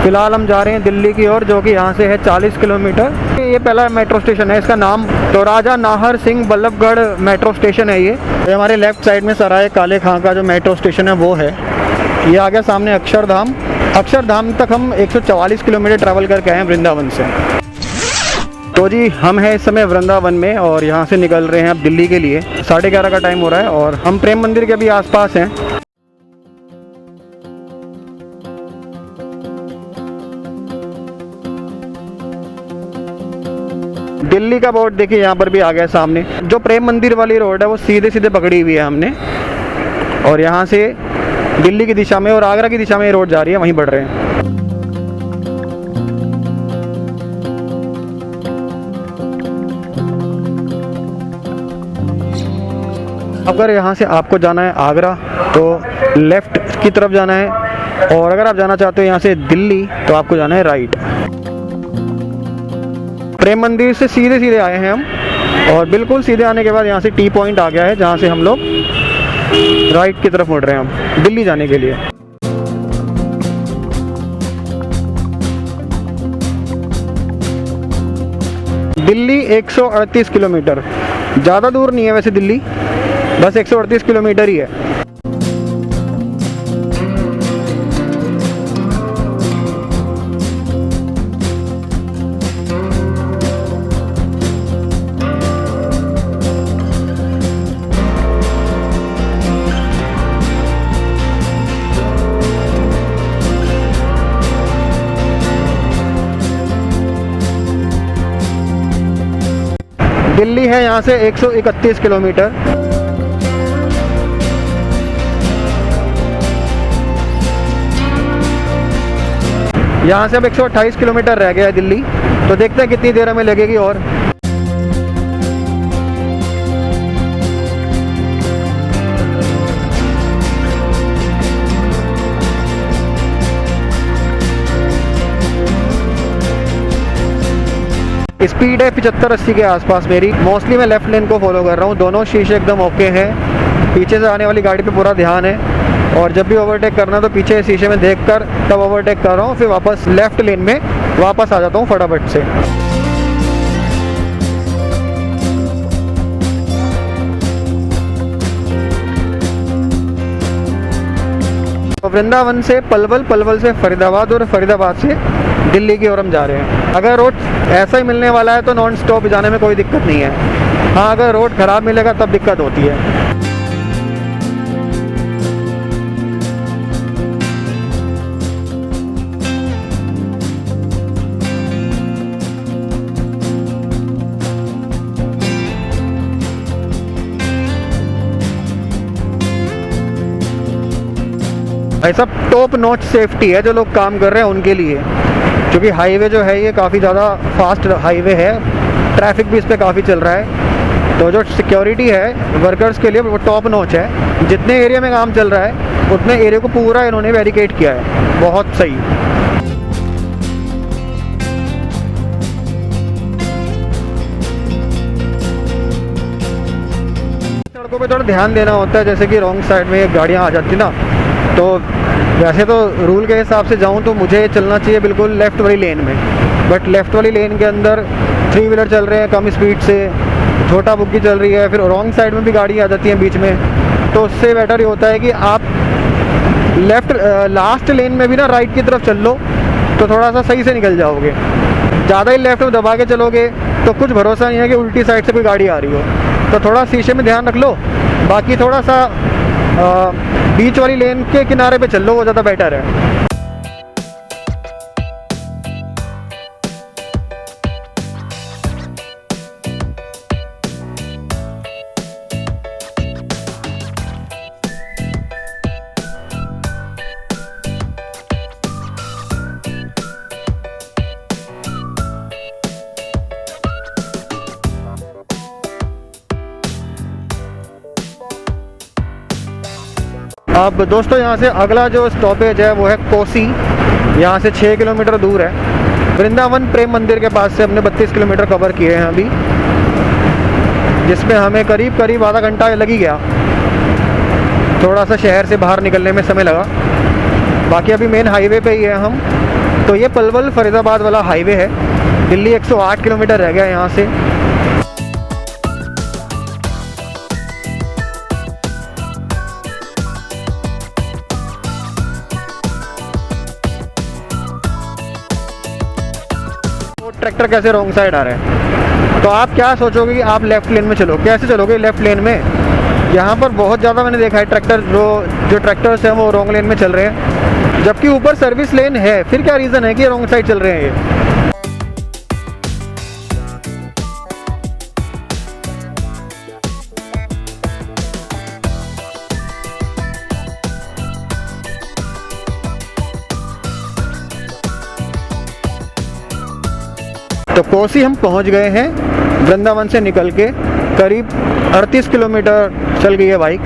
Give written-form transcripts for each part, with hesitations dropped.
फिलहाल हम जा रहे हैं दिल्ली की ओर, जो कि यहाँ से है 40 किलोमीटर। ये पहला मेट्रो स्टेशन है, इसका नाम तो राजा नाहर सिंह बल्लभगढ़ मेट्रो स्टेशन है। ये हमारे लेफ्ट साइड में सराय काले खां का जो मेट्रो स्टेशन है वो है। ये आ गया सामने अक्षरधाम। अक्षरधाम तक हम 144 किलोमीटर ट्रैवल करके आए हैं वृंदावन से। तो जी हम हैं इस समय वृंदावन में और यहाँ से निकल रहे हैं अब दिल्ली के लिए। 11:30 का टाइम हो रहा है और हम प्रेम मंदिर के भी आसपास हैं। दिल्ली का बोर्ड देखिए यहाँ पर भी आ गया सामने। जो प्रेम मंदिर वाली रोड है वो सीधे सीधे पकड़ी हुई है हमने, और यहाँ से दिल्ली की दिशा में और आगरा की दिशा में ये रोड जा रही है, वहीं बढ़ रहे हैं। अगर यहाँ से आपको जाना है आगरा तो लेफ्ट की तरफ जाना है, और अगर आप जाना चाहते हो यहाँ से दिल्ली तो आपको जाना है राइट। प्रेम मंदिर से सीधे सीधे आए हैं हम, और बिल्कुल सीधे आने के बाद यहाँ से टी पॉइंट आ गया है, जहाँ से हम लोग राइट की तरफ मुड़ रहे हैं हम दिल्ली जाने के लिए। दिल्ली 138 किलोमीटर, ज़्यादा दूर नहीं है वैसे दिल्ली, बस 138 किलोमीटर ही है। दिल्ली है यहाँ से 131 किलोमीटर। यहाँ से अब 128 किलोमीटर रह गया है दिल्ली, तो देखते हैं कितनी देर हमें लगेगी। और स्पीड है 75-80 के आसपास मेरी। मोस्टली मैं लेफ्ट लेन को फॉलो कर रहा हूँ, दोनों शीशे एकदम ओके हैं। पीछे से आने वाली गाड़ी पे पूरा ध्यान है, और जब भी ओवरटेक करना तो पीछे शीशे में देखकर तब ओवरटेक कर रहा हूँ, फिर वापस लेफ्ट लेन में वापस आ जाता हूँ फटाफट से। तो वृंदावन से पलवल, पलवल से फरीदाबाद, और फरीदाबाद से दिल्ली की ओर हम जा रहे हैं। अगर रोड ऐसा ही मिलने वाला है तो नॉन स्टॉप जाने में कोई दिक्कत नहीं है। हाँ, अगर रोड ख़राब मिलेगा तब दिक्कत होती है। भाई सब टॉप नॉच सेफ्टी है जो लोग काम कर रहे हैं उनके लिए, क्योंकि हाईवे जो है ये काफ़ी ज़्यादा फास्ट हाईवे है, ट्रैफिक भी इस पर काफ़ी चल रहा है। तो जो सिक्योरिटी है वर्कर्स के लिए वो टॉप नॉच है। जितने एरिया में काम चल रहा है उतने एरिया को पूरा इन्होंने बैरिकेड किया है, बहुत सही। सड़कों पे थोड़ा ध्यान देना होता है, जैसे कि रॉन्ग साइड में गाड़ियाँ आ जाती ना, तो वैसे तो रूल के हिसाब से जाऊं तो मुझे चलना चाहिए बिल्कुल लेफ़्ट वाली लेन में, बट लेफ़्ट वाली लेन के अंदर 3 व्हीलर चल रहे हैं कम स्पीड से, छोटा बुग्गी चल रही है, फिर रॉन्ग साइड में भी गाड़ी आ जाती है बीच में। तो उससे बेटर ये होता है कि आप लेफ़्ट लास्ट लेन में भी ना राइट की तरफ चल लो तो थोड़ा सा सही से निकल जाओगे। ज़्यादा ही लेफ़्ट में दबा के चलोगे तो कुछ भरोसा नहीं है कि उल्टी साइड से कोई गाड़ी आ रही हो, तो थोड़ा शीशे में ध्यान रख लो। बाकी थोड़ा सा बीच वाली लेन के किनारे पे चल लो, वो ज़्यादा बेटर है। अब दोस्तों यहाँ से अगला जो स्टॉपेज है वो है कोसी। यहाँ से 6 किलोमीटर दूर है। वृंदावन प्रेम मंदिर के पास से हमने 32 किलोमीटर कवर किए हैं अभी, जिसमें हमें करीब करीब आधा घंटा लग ही गया। थोड़ा सा शहर से बाहर निकलने में समय लगा, बाकी अभी मेन हाईवे पे ही है हम। तो ये पलवल फरीदाबाद वाला हाईवे है। दिल्ली 108 किलोमीटर रह गया यहाँ से। ट्रैक्टर कैसे रॉन्ग साइड आ रहा है, तो आप क्या सोचोगे कि आप लेफ्ट लेन में चलो, कैसे चलोगे लेफ्ट लेन में? यहाँ पर बहुत ज़्यादा मैंने देखा है ट्रैक्टर, जो ट्रैक्टर्स हैं वो रॉन्ग लेन में चल रहे हैं, जबकि ऊपर सर्विस लेन है। फिर क्या रीज़न है कि रॉन्ग साइड चल रहे हैं ये? तो कोसी हम पहुंच गए हैं। वृंदावन से निकल के करीब 38 किलोमीटर चल गई है बाइक।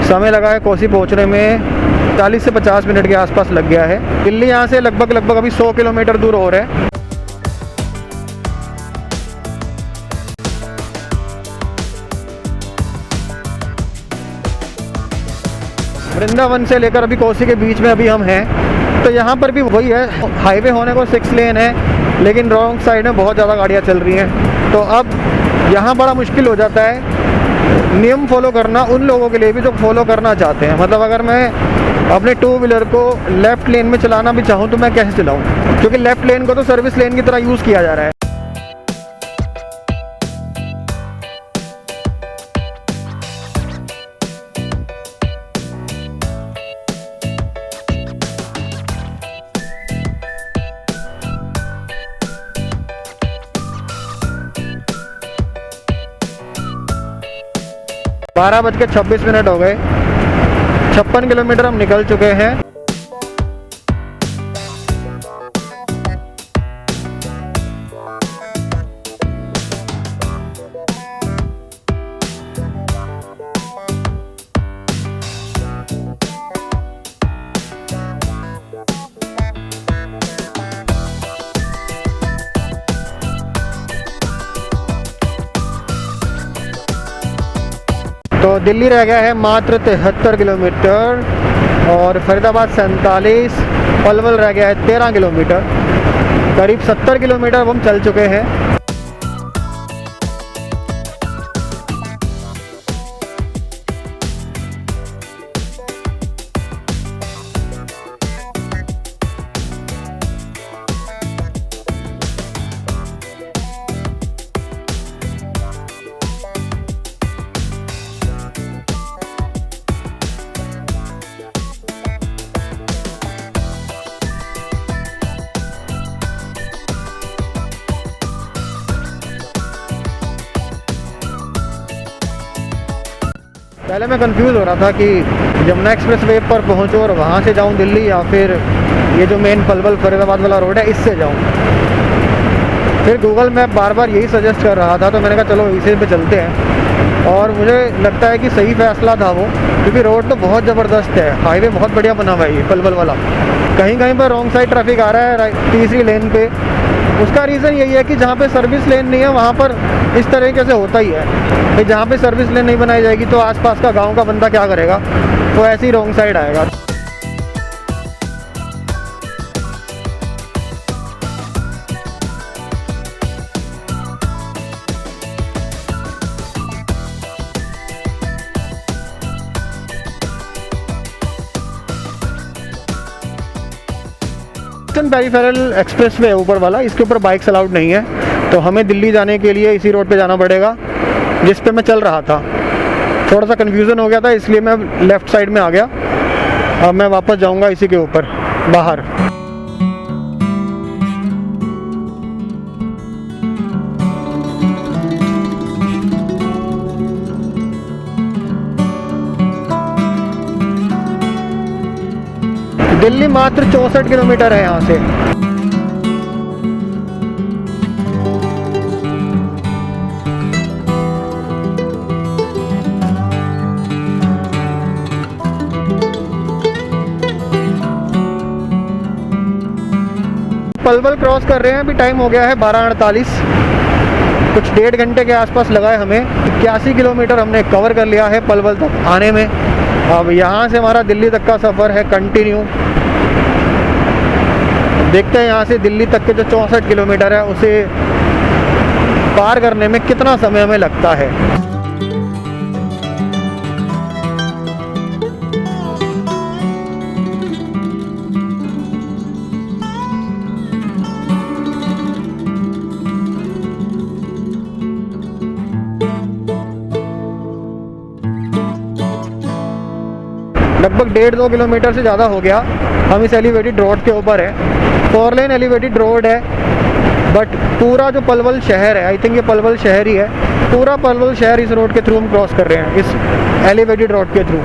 समय लगा है कोसी पहुंचने में 40 से 50 मिनट के आसपास लग गया है। दिल्ली यहाँ से लगभग अभी 100 किलोमीटर दूर हो रहा है। वृंदावन से लेकर अभी कोसी के बीच में अभी हम हैं। तो यहाँ पर भी वही है, हाईवे होने को 6 लेन है, लेकिन रॉन्ग साइड में बहुत ज़्यादा गाड़ियाँ चल रही हैं। तो अब यहाँ बड़ा मुश्किल हो जाता है नियम फॉलो करना उन लोगों के लिए भी जो फॉलो करना चाहते हैं। मतलब अगर मैं अपने 2 व्हीलर को लेफ़्ट लेन में चलाना भी चाहूँ तो मैं कैसे चलाऊँ, क्योंकि लेफ़्ट लेन को तो सर्विस लेन की तरह यूज़ किया जा रहा है। बारह बज के 26 मिनट हो गए। 56 किलोमीटर हम निकल चुके हैं। तो दिल्ली रह गया है मात्र 73 किलोमीटर और फरीदाबाद 47, पलवल रह गया है 13 किलोमीटर। करीब 70 किलोमीटर हम चल चुके हैं। पहले मैं कंफ्यूज हो रहा था कि यमुना एक्सप्रेस वे पर पहुंचूं और वहां से जाऊं दिल्ली, या फिर ये जो मेन पलवल फरीदाबाद वाला रोड है इससे जाऊं। फिर गूगल मैप बार बार यही सजेस्ट कर रहा था, तो मैंने कहा चलो इसी पे चलते हैं। और मुझे लगता है कि सही फैसला था वो, क्योंकि रोड तो बहुत ज़बरदस्त है, हाईवे बहुत बढ़िया बना हुआ है ये पलवल वाला। कहीं कहीं पर रॉन्ग साइड ट्रैफिक आ रहा है तीसरी लेन पे। उसका रीज़न यही है कि जहाँ पे सर्विस लेन नहीं है वहाँ पर इस तरीके से होता ही है कि जहाँ पे सर्विस लेन नहीं बनाई जाएगी तो आसपास का गांव का बंदा क्या करेगा, तो ऐसे ही रॉन्ग साइड आएगा। ईस्टर्न पेरिफेरल एक्सप्रेस वे ऊपर वाला, इसके ऊपर बाइक्स अलाउड नहीं है, तो हमें दिल्ली जाने के लिए इसी रोड पे जाना पड़ेगा जिस पे मैं चल रहा था। थोड़ा सा कन्फ्यूज़न हो गया था इसलिए मैं लेफ़्ट साइड में आ गया। अब मैं वापस जाऊंगा इसी के ऊपर बाहर। दिल्ली मात्र 64 किलोमीटर है यहाँ से। पलवल क्रॉस कर रहे हैं, अभी टाइम हो गया है 12:48। कुछ 1.5 घंटे के आसपास लगा है हमें। 81 किलोमीटर हमने कवर कर लिया है पलवल तक आने में। अब यहाँ से हमारा दिल्ली तक का सफ़र है कंटिन्यू। देखते हैं यहाँ से दिल्ली तक के जो 64 किलोमीटर है उसे पार करने में कितना समय हमें लगता है। लगभग 1.5-2 किलोमीटर से ज़्यादा हो गया। हम इस एलिवेटेड रोड के ऊपर है। 4 लेन एलिवेटेड रोड है, बट पूरा जो पलवल शहर है, आई थिंक ये पलवल शहर ही है, पूरा पलवल शहर इस रोड के थ्रू हम क्रॉस कर रहे हैं, इस एलिवेटेड रोड के थ्रू।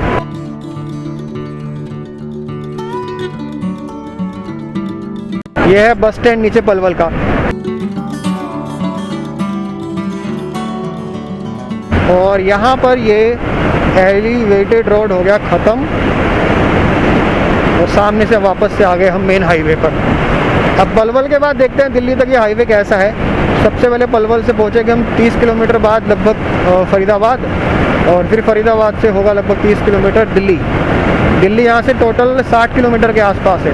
ये है बस स्टैंड नीचे पलवल का। और यहाँ पर ये एलिवेटेड रोड हो गया ख़त्म और सामने से वापस से आ गए हम मेन हाईवे पर। अब पलवल के बाद देखते हैं दिल्ली तक ये हाईवे कैसा है। सबसे पहले पलवल से पहुँचेंगे हम 30 किलोमीटर बाद लगभग फरीदाबाद, और फिर फरीदाबाद से होगा लगभग 30 किलोमीटर दिल्ली। दिल्ली यहाँ से टोटल 60 किलोमीटर के आसपास है।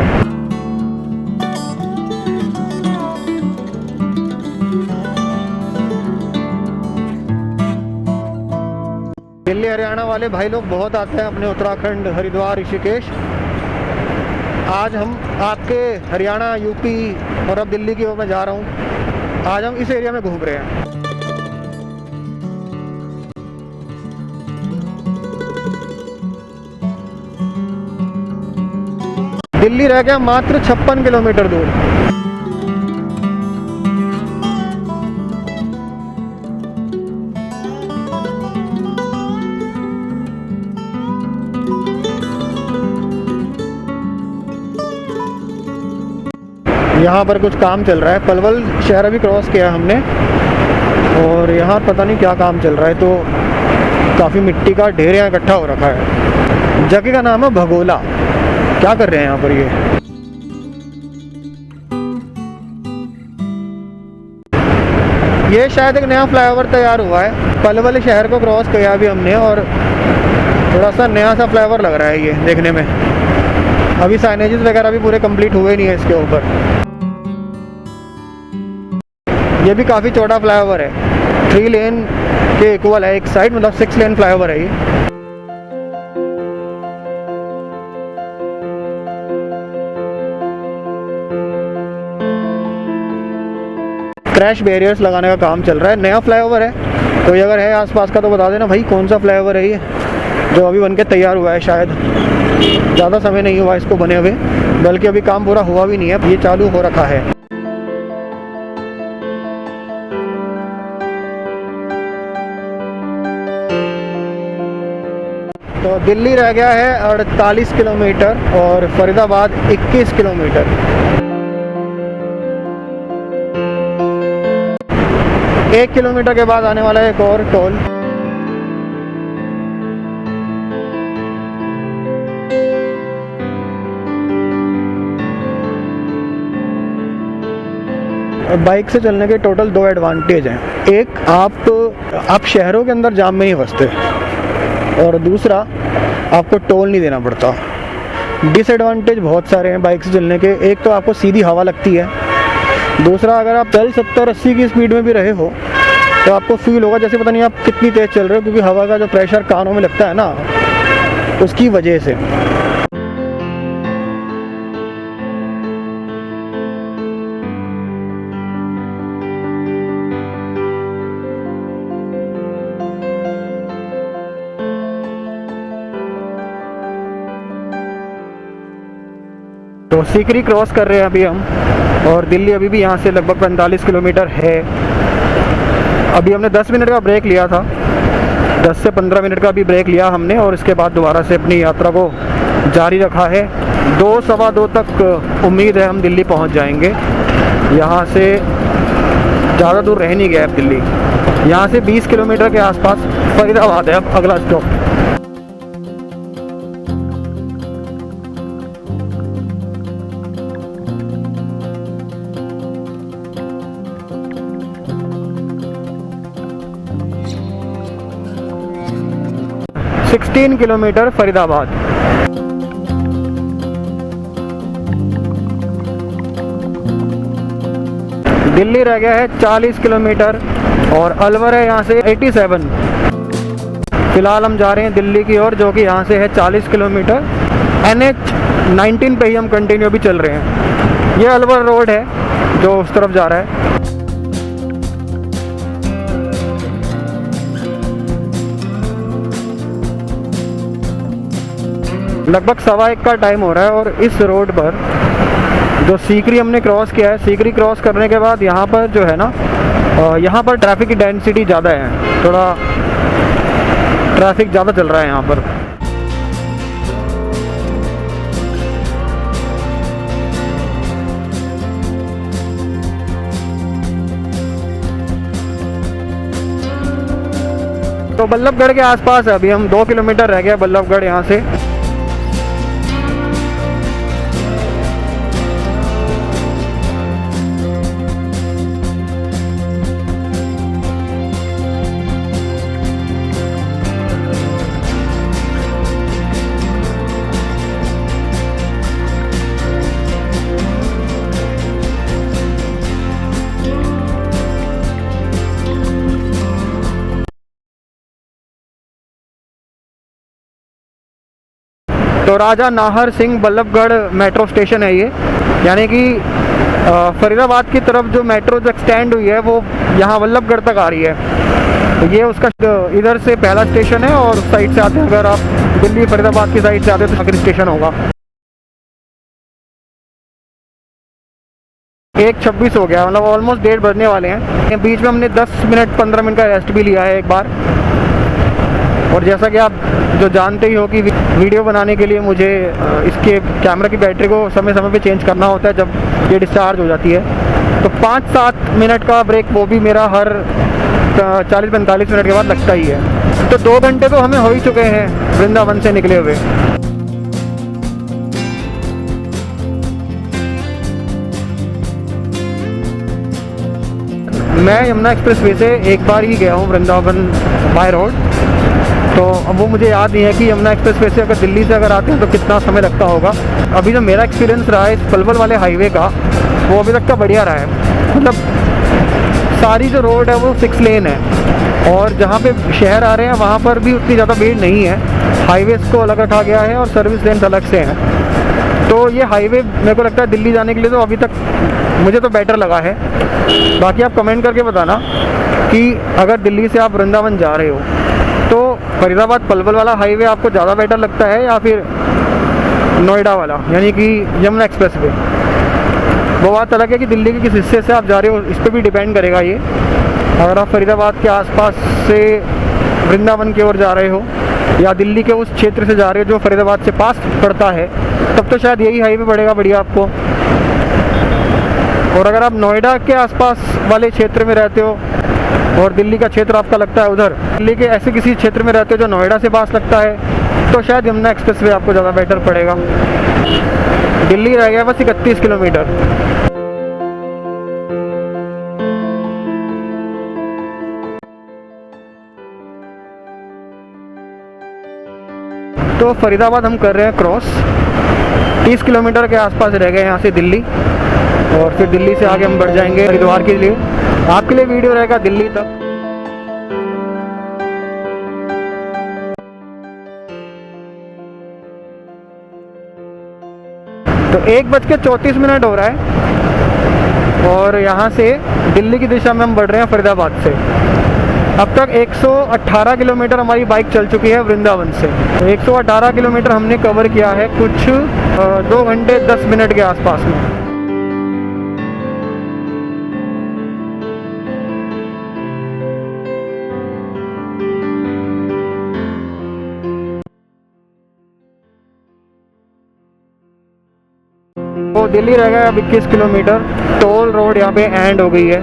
दिल्ली हरियाणा वाले भाई लोग बहुत आते हैं अपने उत्तराखंड, हरिद्वार, ऋषिकेश। आज हम आपके हरियाणा, यूपी और अब दिल्ली की ओर मैं जा रहा हूँ। आज हम इस एरिया में घूम रहे हैं। दिल्ली रह गया मात्र 56 किलोमीटर दूर। यहाँ पर कुछ काम चल रहा है। पलवल शहर अभी क्रॉस किया हमने और यहाँ पता नहीं क्या काम चल रहा है, तो काफ़ी मिट्टी का ढेर यहाँ इकट्ठा हो रखा है। जगह का नाम है भगोला। क्या कर रहे हैं यहाँ पर ये शायद एक नया फ्लाईओवर तैयार हुआ है। पलवल शहर को क्रॉस किया अभी हमने और थोड़ा सा नया सा फ्लाईओवर लग रहा है ये देखने में। अभी साइनेजेस वगैरह भी पूरे कंप्लीट हुए नहीं है इसके ऊपर। ये भी काफ़ी चौड़ा फ्लाईओवर है, 3 लेन के इक्वल है एक साइड, मतलब 6 लेन फ्लाईओवर है ये। क्रैश बैरियर्स लगाने का काम चल रहा है। नया फ्लाईओवर है, कोई अगर है आसपास का तो बता देना भाई कौन सा फ्लाईओवर है ये, जो अभी बनके तैयार हुआ है। शायद ज़्यादा समय नहीं हुआ इसको बने हुए, बल्कि अभी काम पूरा हुआ भी नहीं है, ये चालू हो रखा है। तो दिल्ली रह गया है 48 किलोमीटर और फरीदाबाद 21 किलोमीटर। एक किलोमीटर के बाद आने वाला है एक और टोल। बाइक से चलने के टोटल 2 एडवांटेज हैं। एक, आप शहरों के अंदर जाम में नहीं फंसते, और दूसरा आपको टोल नहीं देना पड़ता। डिसएडवांटेज बहुत सारे हैं बाइक से चलने के। एक तो आपको सीधी हवा लगती है, दूसरा अगर आप 70-80 की स्पीड में भी रहे हो तो आपको फील होगा जैसे पता नहीं आप कितनी तेज़ चल रहे हो, क्योंकि हवा का जो प्रेशर कानों में लगता है ना, उसकी वजह से। तो सीकरी क्रॉस कर रहे हैं अभी हम, और दिल्ली अभी भी यहाँ से लगभग 45 किलोमीटर है। अभी हमने 10 मिनट का ब्रेक लिया था, 10 से 15 मिनट का भी ब्रेक लिया हमने, और इसके बाद दोबारा से अपनी यात्रा को जारी रखा है। 2-2:15 तक उम्मीद है हम दिल्ली पहुँच जाएंगे। यहाँ से ज़्यादा दूर रह नहीं गया अब दिल्ली। यहाँ से 20 किलोमीटर के आसपास फरीदाबाद है अब अगला स्टॉप। तीन किलोमीटर फरीदाबाद। दिल्ली रह गया है 40 किलोमीटर और अलवर है यहाँ से 87। फ़िलहाल हम जा रहे हैं दिल्ली की ओर, जो कि यहाँ से है 40 किलोमीटर। NH 19 पे ही हम कंटिन्यू भी चल रहे हैं। ये अलवर रोड है जो उस तरफ जा रहा है। लगभग 1:15 का टाइम हो रहा है और इस रोड पर जो सीकरी हमने क्रॉस किया है, सीकरी क्रॉस करने के बाद यहाँ पर जो है ना, यहाँ पर ट्रैफिक की डेंसिटी ज़्यादा है, थोड़ा ट्रैफिक ज़्यादा चल रहा है यहाँ पर। तो बल्लभगढ़ के आसपास है, अभी हम 2 किलोमीटर रह गया बल्लभगढ़ यहाँ से। तो राजा नाहर सिंह बल्लभगढ़ मेट्रो स्टेशन है ये, यानी कि फरीदाबाद की तरफ जो मेट्रो जो एक्सटेंड हुई है वो यहाँ बल्लभगढ़ तक आ रही है। तो ये उसका इधर से पहला स्टेशन है और उस साइड से आते हैं, अगर आप दिल्ली फरीदाबाद की साइड से आते हैं तो आखिरी स्टेशन होगा। 1:26 हो गया, मतलब ऑलमोस्ट 1:30 बजने वाले हैं। बीच में हमने 10 मिनट 15 मिनट का रेस्ट भी लिया है एक बार। और जैसा कि आप जो जानते ही हो कि वीडियो बनाने के लिए मुझे इसके कैमरा की बैटरी को समय समय पे चेंज करना होता है जब ये डिस्चार्ज हो जाती है। तो 5-7 मिनट का ब्रेक वो भी मेरा हर 40-45 मिनट के बाद लगता ही है। तो 2 घंटे तो हमें हो ही चुके हैं वृंदावन से निकले हुए। मैं यमुना एक्सप्रेस वे से एक बार ही गया हूँ वृंदावन बाय रोड, तो अब वो मुझे याद नहीं है कि यमुना एक्सप्रेस वे से अगर दिल्ली से अगर आते हैं तो कितना समय लगता होगा। अभी जो मेरा एक्सपीरियंस रहा है इस पलवल वाले हाईवे का, वो अभी तक का बढ़िया रहा है। मतलब सारी जो रोड है वो 6 लेन है और जहाँ पे शहर आ रहे हैं वहाँ पर भी उतनी ज़्यादा भीड़ नहीं है। हाईवेज़ को अलग रखा गया है और सर्विस लेन्स अलग से हैं। तो ये हाईवे मेरे को लगता है दिल्ली जाने के लिए तो अभी तक मुझे तो बेटर लगा है। बाकी आप कमेंट करके बताना कि अगर दिल्ली से आप वृंदावन जा रहे हो तो फरीदाबाद पलवल वाला हाईवे आपको ज़्यादा बेटर लगता है या फिर नोएडा वाला, यानी कि यमुना एक्सप्रेस वे। वो बात अलग है कि दिल्ली के किस हिस्से से आप जा रहे हो इस पर भी डिपेंड करेगा ये। अगर आप फरीदाबाद के आसपास से वृंदावन की ओर जा रहे हो या दिल्ली के उस क्षेत्र से जा रहे हो जो फरीदाबाद से पास पड़ता है, तब तो शायद यही हाईवे पड़ेगा बढ़िया आपको। और अगर आप नोएडा के आसपास वाले क्षेत्र में रहते हो और दिल्ली का क्षेत्र आपका लगता है उधर, दिल्ली के ऐसे किसी क्षेत्र में रहते हो जो नोएडा से पास लगता है, तो शायद यमुना एक्सप्रेस वे आपको ज़्यादा बेटर पड़ेगा। दिल्ली रह गया बस 31 किलोमीटर। तो फरीदाबाद हम कर रहे हैं क्रॉस, 30 किलोमीटर के आसपास रह गए यहाँ से दिल्ली, और फिर दिल्ली से आगे हम बढ़ जाएंगे हरिद्वार के लिए। आपके लिए वीडियो रहेगा दिल्ली तक। तो 1:34 हो रहा है और यहाँ से दिल्ली की दिशा में हम बढ़ रहे हैं फरीदाबाद से। अब तक 118 किलोमीटर हमारी बाइक चल चुकी है वृंदावन से। तो 118 किलोमीटर हमने कवर किया है कुछ 2 घंटे 10 मिनट के आसपास में। तो दिल्ली रह गया अब 21 किलोमीटर। टोल रोड यहाँ पे एंड हो गई है।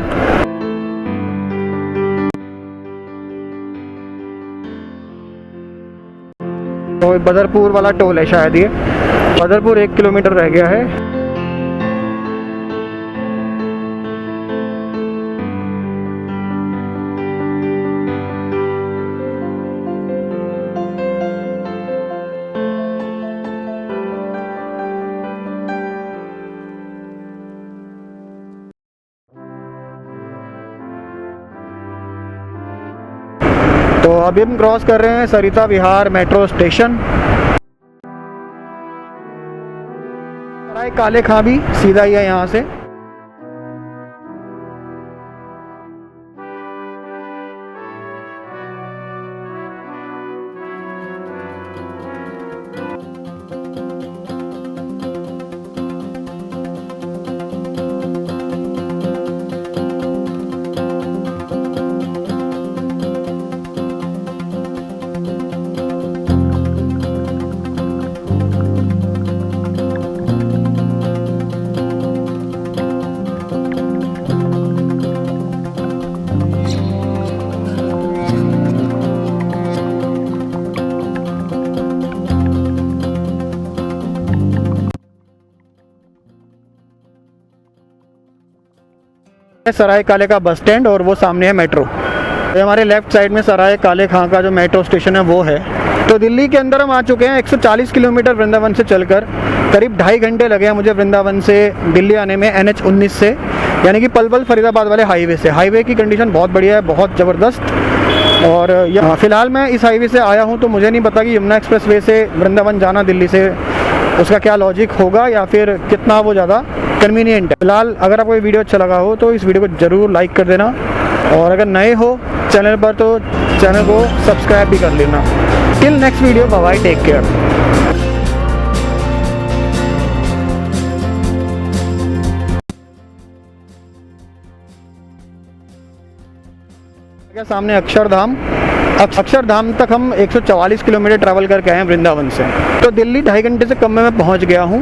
तो बदरपुर वाला टोल है शायद ये। बदरपुर 1 किलोमीटर रह गया है। तो अभी हम क्रॉस कर रहे हैं सरिता विहार मेट्रो स्टेशन। सराय काले खां भी सीधा ही है यहाँ से। सराय काले का बस स्टैंड और वो सामने है मेट्रो। ये हमारे लेफ्ट साइड में सराय काले खां का जो मेट्रो स्टेशन है वो है। तो दिल्ली के अंदर हम आ चुके हैं 140 किलोमीटर वृंदावन से चलकर। करीब 2.5 घंटे लगे हैं मुझे वृंदावन से दिल्ली आने में NH 19 से, यानी कि पलवल फरीदाबाद वाले हाईवे से। हाईवे की कंडीशन बहुत बढ़िया है, बहुत ज़बरदस्त। और यहाँ फ़िलहाल मैं इस हाईवे से आया हूँ, तो मुझे नहीं पता कि यमुना एक्सप्रेस वे से वृंदावन जाना दिल्ली से उसका क्या लॉजिक होगा या फिर कितना वो ज़्यादा कन्वीनियंट है। फिलहाल अगर आपको ये वीडियो अच्छा लगा हो तो इस वीडियो को ज़रूर लाइक कर देना, और अगर नए हो चैनल पर तो चैनल को सब्सक्राइब भी कर लेना। Till next video, bye bye, take care. सामने अक्षरधाम। अक्षरधाम तक हम 144 किलोमीटर ट्रैवल करके आए हैं वृंदावन से। तो दिल्ली 2.5 घंटे से कम में मैं पहुंच गया हूं।